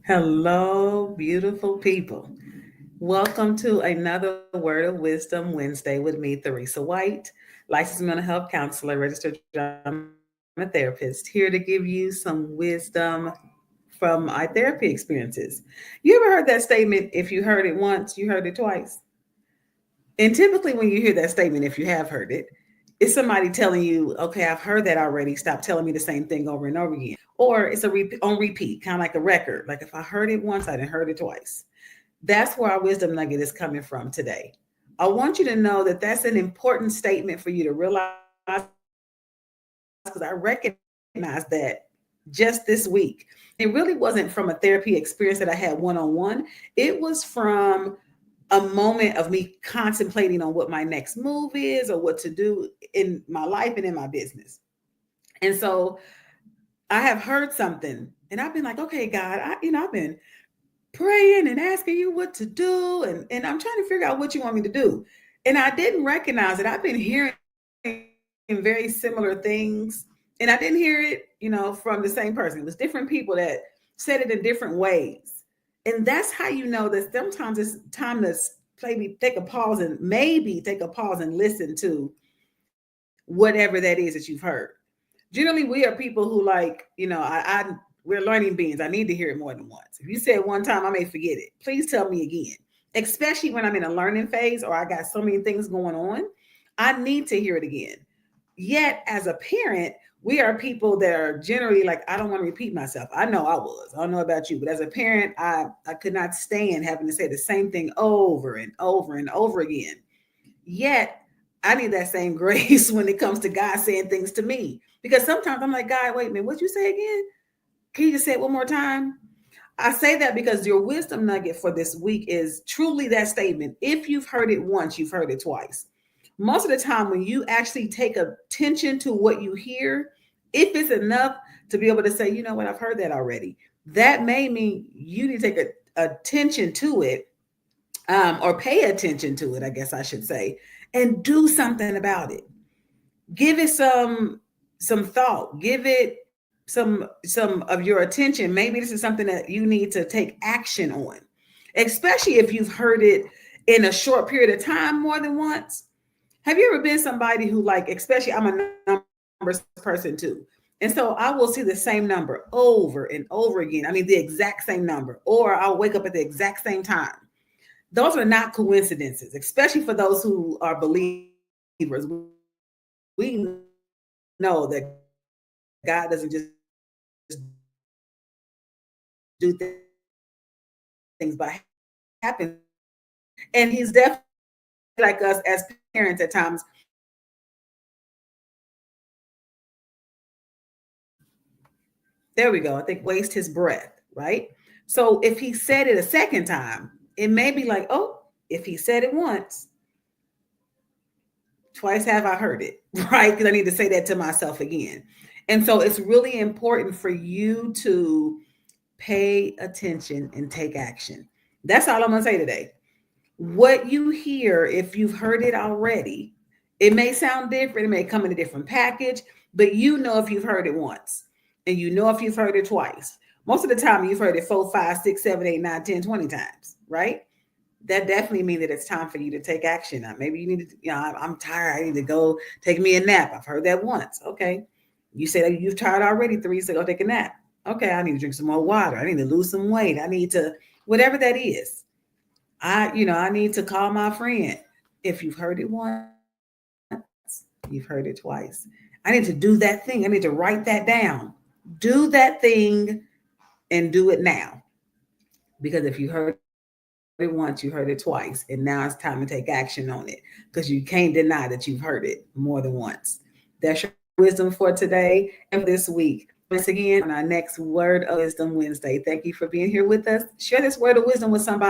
Hello, beautiful people. Welcome to another Word of Wisdom Wednesday with me, Theresa White, licensed mental health counselor, registered drama therapist, here to give you some wisdom from my therapy experiences. You ever heard that statement? If you heard it once, you heard it twice. And typically, when you hear that statement, if you have heard it, it's somebody telling you, okay, I've heard that already. Stop telling me the same thing over and over again. Or it's on repeat, kind of like a record. Like if I heard it once, I didn't heard it twice. That's where our wisdom nugget is coming from today. I want you to know that that's an important statement for you to realize because I recognize that just this week. It really wasn't from a therapy experience that I had one on one. It was from a moment of me contemplating on what my next move is or what to do in my life and in my business. And so I have heard something and I've been like, okay, God, I've been praying and asking you what to do. And I'm trying to figure out what you want me to do. And I didn't recognize it. I've been hearing very similar things. And I didn't hear it, from the same person. It was different people that said it in different ways. And that's how you know that sometimes it's time to maybe take a pause and listen to whatever that is that you've heard. Generally, we are people who we're learning beings. I need to hear it more than once. If you say it one time, I may forget it. Please tell me again. Especially when I'm in a learning phase or I got so many things going on, I need to hear it again. Yet, as a parent, we are people that are generally like, I don't want to repeat myself. I know I was. I don't know about you, but as a parent, I could not stand having to say the same thing over and over and over again. Yet, I need that same grace when it comes to God saying things to me. Because sometimes I'm like, God, wait a minute, what'd you say again? Can you just say it one more time? I say that because your wisdom nugget for this week is truly that statement. If you've heard it once, you've heard it twice. Most of the time, when you actually take attention to what you hear, if it's enough to be able to say, you know what, I've heard that already, that may mean you need to take attention to it, or pay attention to it, I guess I should say, and do something about it. Give it some thought. Give it some of your attention. Maybe this is something that you need to take action on, especially if you've heard it in a short period of time more than once. Have you ever been somebody who, like, especially I'm a numbers person too. And so I will see the same number over and over again. I mean, the exact same number, or I'll wake up at the exact same time. Those are not coincidences, especially for those who are believers. We know that God doesn't just do things by happenstance. And he's definitely like us as parents at times. There we go. I think waste his breath, right? So if he said it a second time, it may be like, oh, if he said it once, twice have I heard it, right? Because I need to say that to myself again. And so it's really important for you to pay attention and take action. That's all I'm going to say today. What you hear, if you've heard it already, it may sound different, it may come in a different package, but you know if you've heard it once and you know if you've heard it twice. Most of the time, you've heard it 4, 5, 6, 7, 8, 9, 10, 20 times, right? That definitely means that it's time for you to take action. Now, maybe you need to, I'm tired. I need to go take me a nap. I've heard that once. Okay. You say that you've tired already, 3, so go take a nap. Okay. I need to drink some more water. I need to lose some weight. I need to, whatever that is. I need to call my friend. If you've heard it once, you've heard it twice. I need to do that thing. I need to write that down. Do that thing and do it now. Because if you heard it once, you heard it twice. And now it's time to take action on it because you can't deny that you've heard it more than once. That's your wisdom for today and for this week. Join us again on our next Word of Wisdom Wednesday. Thank you for being here with us. Share this word of wisdom with somebody